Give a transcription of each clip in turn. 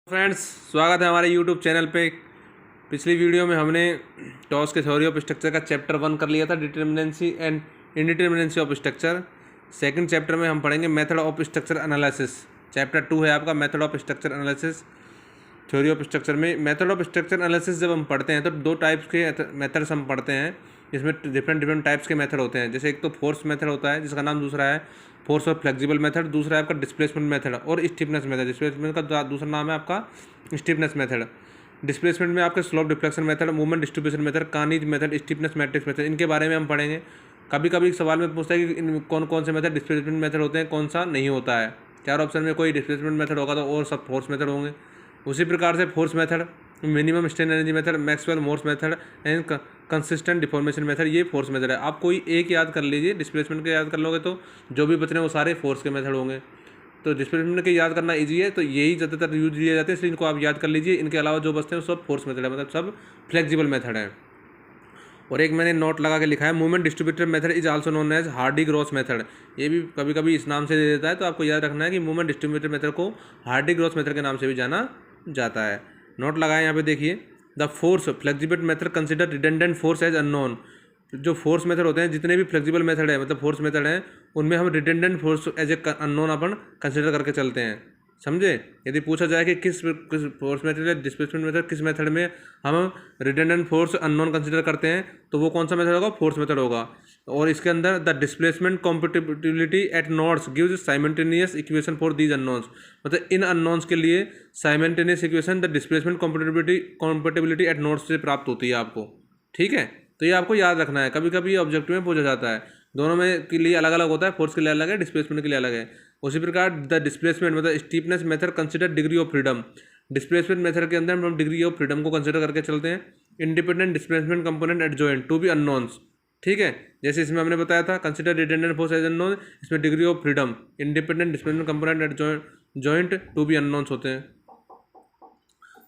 Friends, स्वागत है हमारे यूट्यूब चैनल पे। पिछली वीडियो में हमने टॉस के थ्योरी ऑफ स्ट्रक्चर का चैप्टर 1 कर लिया था, determinacy and indeterminacy of structure. Second chapter में हम पढ़ेंगे method of structure analysis. Chapter 2 है आपका method of structure analysis theory of structure में। मेथड ऑफ स्ट्रक्चर एनालिसिस जब हम पढ़ते हैं तो दो टाइप्स के मेथड्स हम पढ़ते हैं। इसमें डिफरेंट टाइप्स के मेथड होते हैं। जैसे एक तो फोर्स मेथड होता है जिसका नाम दूसरा है फोर्स और फ्लेक्सिबल मेथड, दूसरा है आपका डिस्प्लेसमेंट मेथड और स्टिफनेस मेथड। डिस्प्लेसमेंट का दूसरा नाम है आपका स्टिफनेस मेथड। डिस्प्लेसमेंट में आपके slope deflection method, movement distribution method, Kani's method, stiffness matrix method, इनके बारे में हम पढ़ेंगे। कभी कभी सवाल में पूछता है कि इन कौन कौन से मेथड डिस्प्लेसमेंट मेथड होते हैं, कौन सा नहीं होता है। चार ऑप्शन में कोई डिस्प्लेसमेंट मेथड होगा तो और सब फोर्स मेथड होंगे। उसी प्रकार से force method, minimum strain energy method, Maxwell Mohr's method and consistent deformation method, ये फोर्स मेथड है। आप कोई एक याद कर लीजिए, डिस्प्लेसमेंट के याद कर लोगे तो जो भी बच रहे हैं वो सारे फोर्स के मेथड होंगे। तो डिस्प्लेसमेंट के याद करना इजी है, तो यही ज़्यादातर यूज लिए जाते हैं, इसलिए इनको आप याद कर लीजिए। इनके अलावा जो बचते हैं वो सब फोर्स मेथड है, मतलब सब फ्लेक्सिबल मेथड है। और एक मैंने नोट लगा के लिखा है, movement distributor method is also known as Hardy Cross method. ये भी कभी कभी इस नाम से दे देता है, तो आपको याद रखना है कि मूवमेंट डिस्ट्रीब्यूटर मेथड को हार्डी ग्रॉस मेथड के नाम से भी जाना जाता है। नोट लगाए यहाँ पे देखिए, the force flexible method consider redundant force as unknown. जो फोर्स मेथड होते हैं, जितने भी फ्लेक्सिबल मेथड है मतलब फोर्स मेथड हैं, उनमें हम redundant force as a unknown अपन कंसिडर करके चलते हैं। समझे? यदि पूछा जाए कि किस फोर्स मेथड या डिस्प्लेसमेंट मेथड किस मेथड में हम रिडंडेंट फोर्स अननोन कंसिडर करते हैं, तो वो कौन सा मेथड होगा? फोर्स मेथड होगा। और इसके अंदर the displacement compatibility at nodes gives simultaneous equation for these unknowns. मतलब इन अननोन्स के लिए simultaneous equation the displacement compatibility at nodes से प्राप्त होती है आपको। ठीक है, तो ये आपको याद रखना है। कभी कभी ऑब्जेक्टिव में पूछा जाता है, दोनों में के लिए अलग अलग होता है, फोर्स के लिए अलग है, डिस्प्लेसमेंट के लिए अलग है। उसी प्रकार द डिस्प्लेसमेंट मतलब stiffness method consider degree of freedom. Displacement method के अंदर हम डिग्री ऑफ फ्रीडम को कंसिडर करके चलते हैं। Independent displacement component at joint to be unknowns. ठीक है, जैसे इसमें हमने बताया था consider redundant force as unknown, इसमें degree of freedom independent displacement component at joint to be unknowns होते हैं।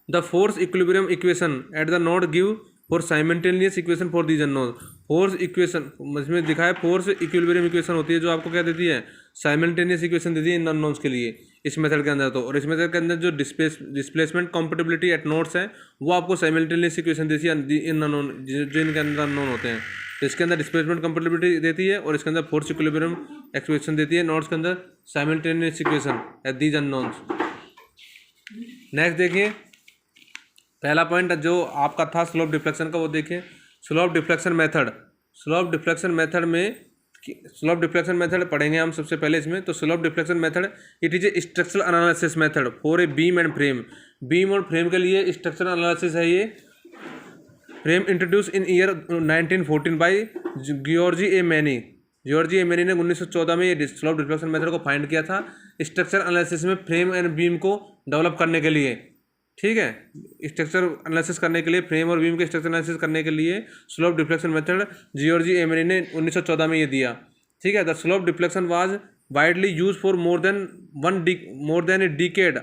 The force equilibrium equation at the node give for simultaneous equation for these unknown. Force equation इसमें दिखा है, force equilibrium equation होती है जो आपको क्या देती है? साइमल्टेनियस इक्वेशन देती है इन अननोन्स के लिए इस मेथड के अंदर। तो और इस मेथड के अंदर जो डिस्प्लेसमेंट कॉम्पेटिबिलिटी एट नोड्स है वो आपको साइमल्टेनियस इक्वेशन देती है इन अननोन, जो इनके अंदर अननोन होते हैं। तो इसके अंदर डिस्प्लेसमेंट कॉम्पेटिबिलिटी देती है और इसके अंदर फोर्स इक्विलिब्रियम इक्वेशन देती है। नोड्स के अंदर simultaneous equation at these unknowns. Next देखिए, पहला पॉइंट जो आपका था स्लोप डिफ्लेक्शन का, वो देखिए slope deflection method. Slope deflection method में स्लोप डिफ्लेक्शन मेथड पढ़ेंगे हम सबसे पहले इसमें। तो slope deflection method it is a structural analysis method for a beam and frame. Beam और फ्रेम के लिए स्ट्रक्चरल एनालिसिस है ये। Frame introduce in year 1914 by Georgy A many. Georgy A many ने 1914 में ये स्लोप डिफ्लेक्शन मेथड को find किया था स्ट्रक्चर एनालिसिस में फ्रेम एंड बीम को डेवलप करने के लिए। ठीक है, स्ट्रक्चर एनालिसिस करने के लिए, फ्रेम और बीम के स्ट्रक्चर एनालिसिस करने के लिए slope deflection method Georgy emery ने 1914 में ये दिया। ठीक है, the slope deflection was widely use for more than a decade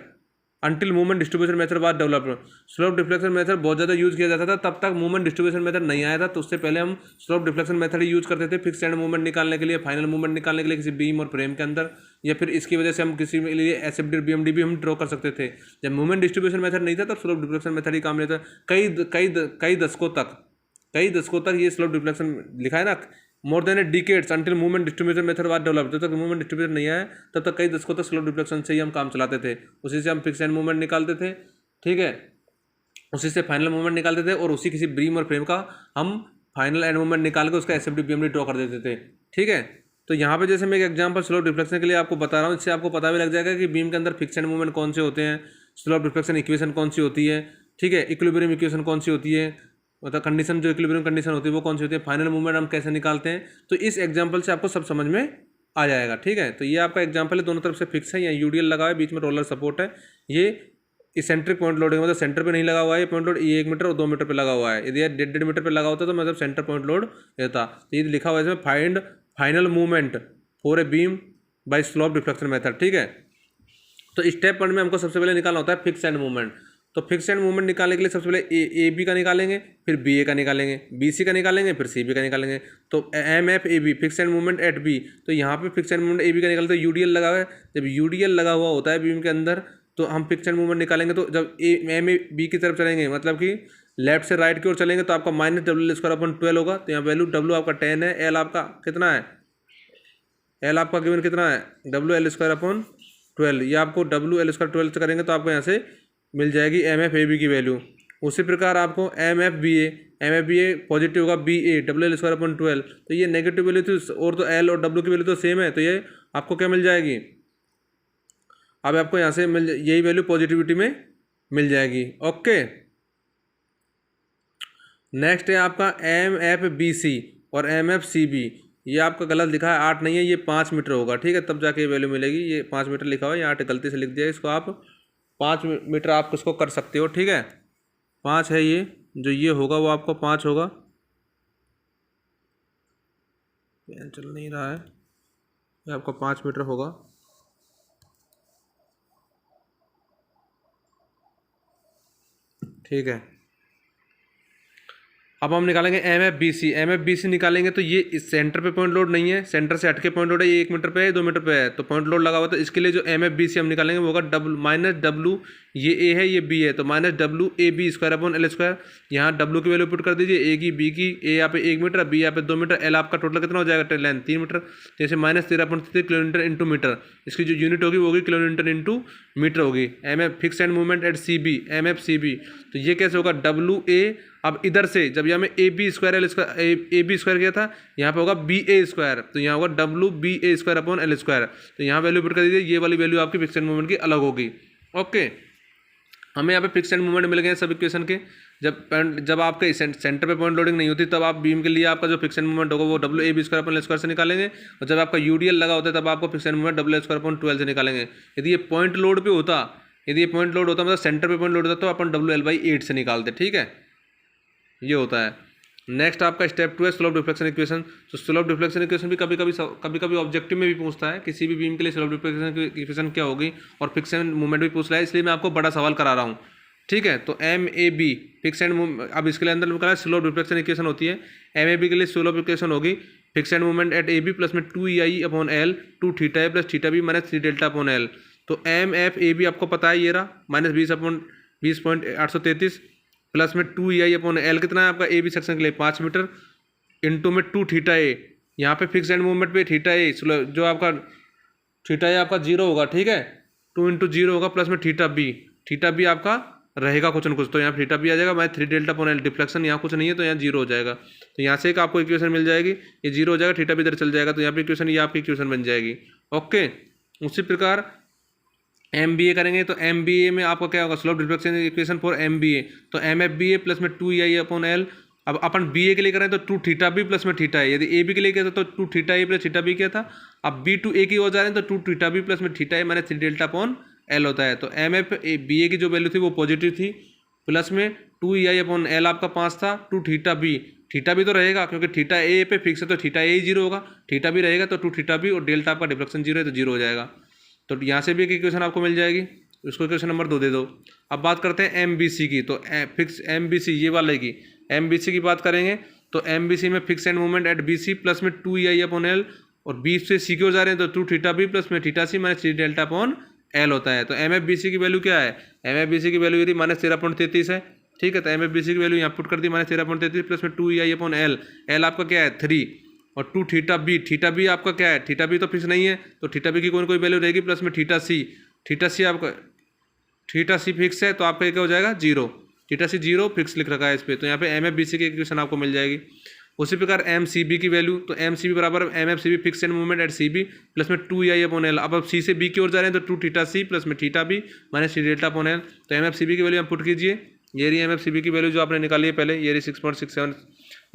until movement distribution method was developed. Slope deflection method बहुत ज़्यादा यूज किया जाता था, तब तक मूवमेंट डिस्ट्रीब्यूशन मेथड नहीं आया था। तो उससे पहले हम स्लोप डिफ्लेक्शन मेथड ही यूज करते थे फिक्स एंड मूवमेंट निकालने के लिए, फाइनल मूवमेंट निकालने के लिए किसी बीम और फ्रेम के अंदर, या फिर इसकी वजह से हम किसी के लिए एसएफडी बीएमडी भी हम ड्रॉ कर सकते थे। जब मूवमेंट डिस्ट्रीब्यूशन मेथड नहीं था तब स्लोप डिफ्लेक्शन मेथड ही काम लेता। कई दशकों तक ये स्लोप डिफ्लेक्शन लिखा है ना, more than A decades until movement distribution method was developed. जब तक मूवमेंट डिस्ट्रीब्यूशन नहीं आया तब तक कई दशकों तक स्लोप डिफ्लेक्शन से ही हम काम चलाते थे। उसी से हम फिक्स एंड मूवमेंट निकालते थे। ठीक है, उसी से फाइनल मूवमेंट निकालते थे और उसी किसी बीम और फ्रेम का हम फाइनल एंड मूवमेंट निकाल के उसका एसएफडी बीएमडी ड्रॉ कर देते थे। ठीक है, तो यहाँ पे जैसे मैं एक एग्जांपल स्लोप डिफ्लेक्शन के लिए आपको बता रहा हूँ, इससे आपको पता भी लग जाएगा कि बीम के अंदर फिक्स एंड मूवमेंट कौन से होते हैं, स्लोप डिफ्लेक्शन इक्वेशन कौन सी होती है। ठीक है, इक्विलिब्रियम इक्वेशन कौन सी होती है, मतलब कंडीशन जो इक्विलिब्रियम कंडीशन होती है वो कौन सी होती है, फाइनल मूवमेंट हम कैसे निकालते हैं। तो इस एग्जांपल से आपको सब समझ में आ जाएगा। ठीक है, तो ये आपका एग्जांपल है, दोनों तरफ से फिक्स है, यहाँ यूडीएल लगा है, बीच में रोलर सपोर्ट है। ये इसेंट्रिक पॉइंट लोड है, मतलब सेंटर पे नहीं लगा हुआ है ये पॉइंट लोड, ये 1 मीटर और 2 मीटर पे लगा हुआ है। यदि 1.5 मीटर पे लगा होता तो मतलब सेंटर पॉइंट लोड रहता। तो ये लिखा हुआ है इसमें find final movement for a beam by slope deflection method. ठीक है, तो स्टेप 1 में हमको सबसे पहले निकालना होता है फिक्स एंड मूवमेंट। तो फिक्स एंड मूवमेंट निकालने के लिए सबसे पहले ए बी का निकालेंगे, फिर बी ए का निकालेंगे, बी सी का निकालेंगे, फिर सी बी का निकालेंगे। तो M F A B fix and movement at B. तो यहाँ पे fix and movement A B का निकालते तो यूडीएल लगा हुआ है। जब यूडीएल लगा हुआ होता है बीम के अंदर तो हम फिक्स एंड मूवमेंट निकालेंगे तो जब एम ए बी की तरफ चलेंगे, मतलब कि लेफ्ट से राइट की ओर चलेंगे, तो आपका minus W L square upon 12 होगा। तो यहाँ वैल्यू डब्ल्यू आपका 10 है, एल आपका कितना है, एल आपका गिवन कितना है, डब्ल्यू एल स्क्वायर अपॉन 12। ये आपको डब्ल्यू एल स्क्वायर 12 से करेंगे तो आपको यहाँ से मिल जाएगी एम एफ ए बी की वैल्यू। उसी प्रकार आपको M F B A positive होगा, B A W L square upon 12। तो ये नेगेटिव वैल्यू थी, और तो एल और डब्ल्यू की वैल्यू तो सेम है, तो ये आपको क्या मिल जाएगी, अब आपको यहाँ से यही वैल्यू पॉजिटिविटी में मिल जाएगी। ओके, नेक्स्ट है आपका एम एफ बी सी और एम एफ सी बी। ये आपका गलत लिखा है, 8 नहीं है, ये 5 मीटर होगा, ठीक है, तब जाके ये वैल्यू मिलेगी। ये 5 मीटर लिखा हुआ है, 8 गलती से लिख दिया, इसको आप 5 मीटर आप इसको कर सकते हो, ठीक है। 5 है ये, जो ये होगा वो आपको 5 होगा, पेन चल नहीं रहा है, ये आपका 5 मीटर होगा। ठीक है, अब हम निकालेंगे एम एफ बी सी निकालेंगे तो ये इस सेंटर पे पॉइंट लोड नहीं है, सेंटर से हटके पॉइंट लोड है, ये 1 मीटर पे है, 2 मीटर पे है, तो पॉइंट लोड लगा हुआ। तो इसके लिए जो एम एफ बी सी हम निकालेंगे वो होगा डब्ल्यू माइनस डब्ल्यू, ये ए है ये बी है, तो minus W A B square upon L square. यहाँ डब्ल्यू की वैल्यू पुट कर दीजिए, ए की बी की, ए यहाँ पे 1 मीटर, बी यहाँ पे 2 मीटर, एल आपका टोटल कितना हो जाएगा लेंथ 3 मीटर, जैसे माइनस 13.3 किलोमीटर इंटू मीटर। इसकी जो यूनिट होगी वो होगी किलोमीटर इंटू मीटर होगी। M F fix and movement at C B, M F C B, तो ये कैसे होगा, डब्ल्यू ए, अब इधर से जब यहाँ में A B square L square A B square किया था, यहाँ पे होगा बी ए स्क्वायर, तो यहाँ होगा डब्ल्यू बी ए स्क्वायर अपॉन एल स्क्वायर। तो यहाँ वैल्यू पुट कर दीजिए, ये वाली वैल्यू आपकी फिक्स एंड मूवमेंट की अलग होगी। ओके, हमें यहाँ पे फिक्स एंड मूवमेंट मिल गए सब इक्वेशन के। जब आपके सेंटर पे पॉइंट लोडिंग नहीं होती तब आप बीम के लिए आपका जो फिक्स एंड मूवमेंट होगा वो W A B square upon L square से निकालेंगे, और जब आपका यूडीएल लगा होता है तब आपको fix and movement W L square upon 12 से निकालेंगे। यदि ये पॉइंट लोड पे होता, मतलब सेंटर पे पॉइंट लोड होता तो अपन डब्ल्यू एल बाई 8 से निकालते, ठीक है, ये होता है। नेक्स्ट आपका स्टेप 2 है स्लोप डिफ्लेक्शन इक्वेशन। तो स्लोप डिफ्लेक्शन इक्वेशन भी कभी कभी ऑब्जेक्टिव में भी पूछता है, किसी भी बीम के लिए स्लोप डिफ्लेक्शन इक्वेशन क्या होगी, और फिक्स एंड मूवमेंट भी पूछ रहा है, इसलिए मैं आपको बड़ा सवाल करा रहा हूँ, ठीक है। तो M A B fix and movement, अब इसके लिए अंदर निकला स्लोप डिफ्लेक्शन इक्वेशन होती है। एम ए बी के लिए स्लोप इक्वेशन होगी fix and movement at A B plus में 2EI upon L 2 theta A plus theta B minus 3 delta upon L. तो एम एफ ए बी आपको पता है, ये रहा माइनस 20 अपॉन 20.833 प्लस में 2EI अपॉन एल कितना है आपका ए बी सेक्शन के लिए 5 मीटर इंटू में 2 थीटा ए। यहाँ पे फिक्स एंड मूवमेंट पे थीटा ए जो आपका थीटा ए आपका 0 होगा, ठीक है, 2 इंटू 0 होगा, प्लस में थीटा बी आपका रहेगा कुछ न कुछ, तो यहाँ थीटा बी आ जाएगा, मैं 3 डेल्टा अपॉन एल, डिफ्लेक्शन यहाँ कुछ नहीं है तो यहाँ 0 हो जाएगा। तो यहाँ से एक आपको इक्वेशन मिल जाएगी, ये 0 हो जाएगा, थीटा बी इधर चल जाएगा, तो यहाँ पे इक्वेशन ये आपकी इक्वेशन बन जाएगी। ओके, उसी प्रकार MBA करेंगे तो MBA में आपका क्या होगा, slope deflection equation for MBA, तो MFBA प्लस में 2EI अपॉन एल। अब अपन BA के लिए करें तो 2 थीटा बी प्लस में थीटा ए, यदि AB के लिए किया था तो 2 theta A plus theta B किया था। अब B टू A की हो जा रहे हैं तो 2 थीटा बी प्लस में थीटा ए माइनस 3 डेल्टा अपॉन एल होता है। तो MFBA की जो वैल्यू थी वो पॉजिटिव थी, प्लस में 2EI अपॉन एल आपका 5 था, 2 थीटा बी तो रहेगा क्योंकि थीटा ए पे फिक्स है तो थीटा ए ही 0 होगा, थीटा बी रहेगा तो 2 थीटा बी और डेल्टा आपका डिफ्लेक्शन 0 है तो 0 हो जाएगा। तो यहाँ से भी एक इक्वेशन आपको मिल जाएगी, उसको इक्वेशन नंबर 2 दे दो। अब बात करते हैं MBC की, तो फिक्स MBC ये वाले की MBC की बात करेंगे तो MBC में fix and movement eight BC plus में 2EI अपॉन एल, और B से C की हो जा रहे हैं तो 2 थीटा बी प्लस में थीटा सी माइनस 3 डेल्टा अपॉन एल होता है। तो MFBC की वैल्यू क्या है, MFBC की वैल्यू यदि माइनस 13.33 है, ठीक है, तो MFBC की वैल्यू यहाँ पुट कर दी माइनस 13.33 प्लस में 2EI अपॉन एल, एल आपका क्या है 3 और 2 थीटा बी आपका क्या है, थीटा बी तो फिक्स नहीं है तो थीटा बी की कोई कोई वैल्यू रहेगी, प्लस में थीटा सी आपका थीटा सी फिक्स है तो आपका क्या हो जाएगा 0, थीटा सी 0 फिक्स लिख रखा है इस पर, तो यहाँ पे MFBC की इक्वेशन आपको मिल जाएगी। उसी प्रकार MCB की वैल्यू, तो MCB बराबर MFCB fix and movement eight CB plus में 2EI अपॉन एल। अब C से B की ओर जा रहे हैं तो 2 थीटा सी प्लस में theta B minus 3 delta upon L. तो MFCB की वैल्यू आप पुट कीजिए, ये रही MFCB की वैल्यू जो आपने निकाली है पहले, ये रही 6.67,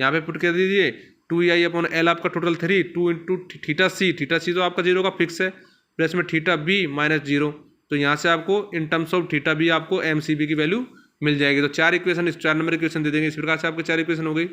यहाँ पे पुट कर दीजिए 2EI अपॉन एल आपका टोटल 3, 2 इंटू थीटा सी तो आपका 0 का फिक्स है, प्लस में थीटा बी माइनस 0, तो यहाँ से आपको in terms of theta B आपको MCB की वैल्यू मिल जाएगी। तो 4 इक्वेशन, इस 4 नंबर इक्वेशन दे देंगे, इस प्रकार से आपकी 4 इक्वेशन हो गई।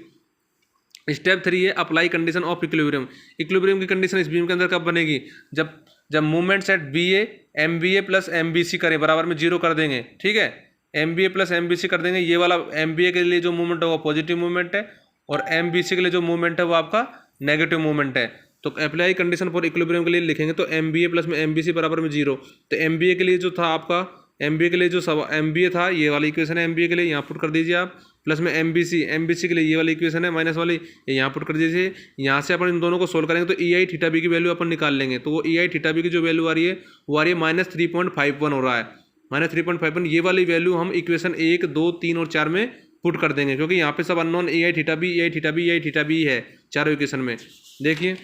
स्टेप 3 है apply condition of equilibrium. Equilibrium की कंडीशन इस बीम के अंदर कब बनेगी, जब movement at BA MBA plus MBC करें बराबर में 0 कर देंगे, ठीक है, MBA प्लस MBC कर देंगे, ये वाला MBA के लिए जो मूवमेंट होगा पॉजिटिव मूवमेंट है और MBC के लिए जो मूवमेंट है वो आपका नेगेटिव मूवमेंट है। तो अप्लाई कंडीशन फॉर इक्विलिब्रियम के लिए लिखेंगे तो MBA प्लस में MBC बराबर में 0, तो MBA के लिए जो था आपका MBA के लिए जो सब MBA था ये वाला इक्वेशन है MBA के लिए, यहाँ पुट कर दीजिए आप। प्लस में MBC के लिए ये वाली इक्वेशन है माइनस वाली, ये यहाँ पुट कर दीजिए। यहाँ से अपन इन दोनों को सोल्व करेंगे तो EI थीटा बी की वैल्यू अपन निकाल लेंगे। तो वो EI थीटा बी की जो वैल्यू आ रही है वो आ रही है -3.51 हो रहा है, -3.51। ये वाली वैल्यू हम इक्वेशन 1, 2, 3 और 4 में पुट कर देंगे, क्योंकि यहाँ पे सब अननोन EI थीटा बी है चारों इक्वेशन में। देखिए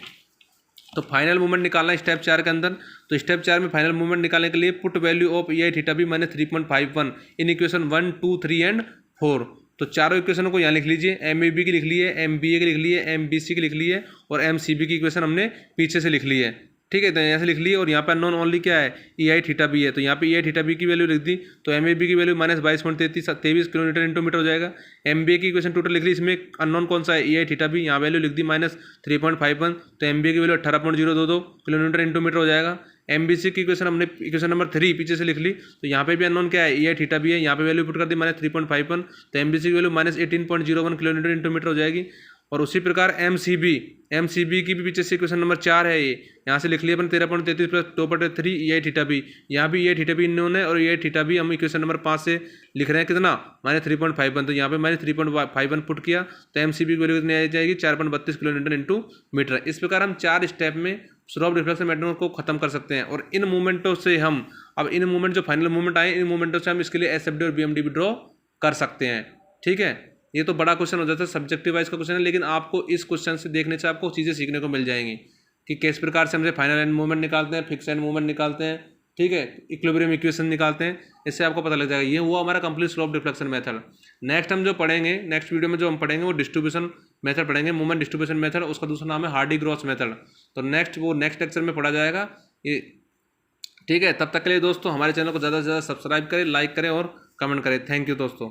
तो फाइनल मूवमेंट निकालना है स्टेप 4 के अंदर। तो स्टेप 4 में फाइनल मूवमेंट निकालने के लिए put value of EI theta B -3.51 in equation 1, 2, 3 and 4। तो चारों इक्वेशनों को यहाँ लिख लीजिए, MAB की लिख ली है, MBA की लिख ली है, MBC की लिख ली है और MCB की इक्वेशन हमने पीछे से लिख ली है। ठीक है, तो यहाँ से लिख लिए और यहाँ पे अननोन ओनली क्या है EI थीटा बी है। तो यहाँ पे EI थीटा बी की वैल्यू लिख दी, तो MAB की वैल्यू -22.23 किलोमीटर इंटू मीटर हो जाएगा। MBA की इक्वेशन टोटल लिख ली, इसमें अननोन कौन सा है EI थीटा बी, यहाँ वैल्यू लिख दी -3.51, तो MBA की वैल्यू 18.022 किलोमीटर इंटू मीटर हो जाएगा। MBC की इक्वेशन हमने इक्वेशन नंबर 3 पीछे से लिख ली, तो यहाँ पे भी अननोन क्या है EI थीटा बी है, यहाँ पे वैल्यू पुट कर दी -3.51, तो MBC की वैल्यू -18.01 किलोमीटर इंटू मीटर हो जाएगी। और उसी प्रकार MCB की भी पीछे से इक्वेशन नंबर 4 है, ये यहाँ से लिख लिया अपन 13.33 प्लस 2/3 EI थीटा बी, यहाँ भी EI थीटा बी इन्होंने और EI थीटा बी हम इक्वेशन नंबर 5 से लिख रहे हैं कितना -3.51, तो यहाँ पे -3.51 पुट किया तो MCB की वैल्यू कितनी आ जाएगी 4.32 किलोमीटर इंटू मीटर। इस प्रकार हम 4 स्टेप में स्लो रिफ्लेक्शन मेथड को खत्म कर सकते हैं। और इन मूवमेंटों से हम अब इन मूवमेंट जो फाइनल मूवमेंट आए इन मूवमेंटों से हम इसके लिए SFD और BMD भी ड्रॉ कर सकते हैं। ठीक है, ये तो बड़ा क्वेश्चन हो जाता है, सब्जेक्टिव वाइज का क्वेश्चन है, लेकिन आपको इस क्वेश्चन से देखने से आपको चीज़ें सीखने को मिल जाएंगी कि किस प्रकार से हम फाइनल एंड मूवमेंट निकालते हैं, फिक्स एंड मूवमेंट निकालते हैं। ठीक है, इक्विलिब्रियम इक्वेशन निकालते हैं, इससे आपको पता लग जाएगा। ये हुआ हमारा complete slope deflection method. Next हम जो पढ़ेंगे नेक्स्ट वीडियो में जो हम पढ़ेंगे वो डिस्ट्रीब्यूशन मेथड पढ़ेंगे, मूवमेंट डिस्ट्रीब्यूशन मेथड, उसका दूसरा नाम है हार्डी-ग्रॉस मेथड। तो नेक्स्ट लेक्चर में पढ़ा जाएगा ये। ठीक है, तब तक के लिए दोस्तों हमारे चैनल को ज़्यादा से ज़्यादा सब्सक्राइब करें, लाइक करें और कमेंट करें। थैंक यू दोस्तों।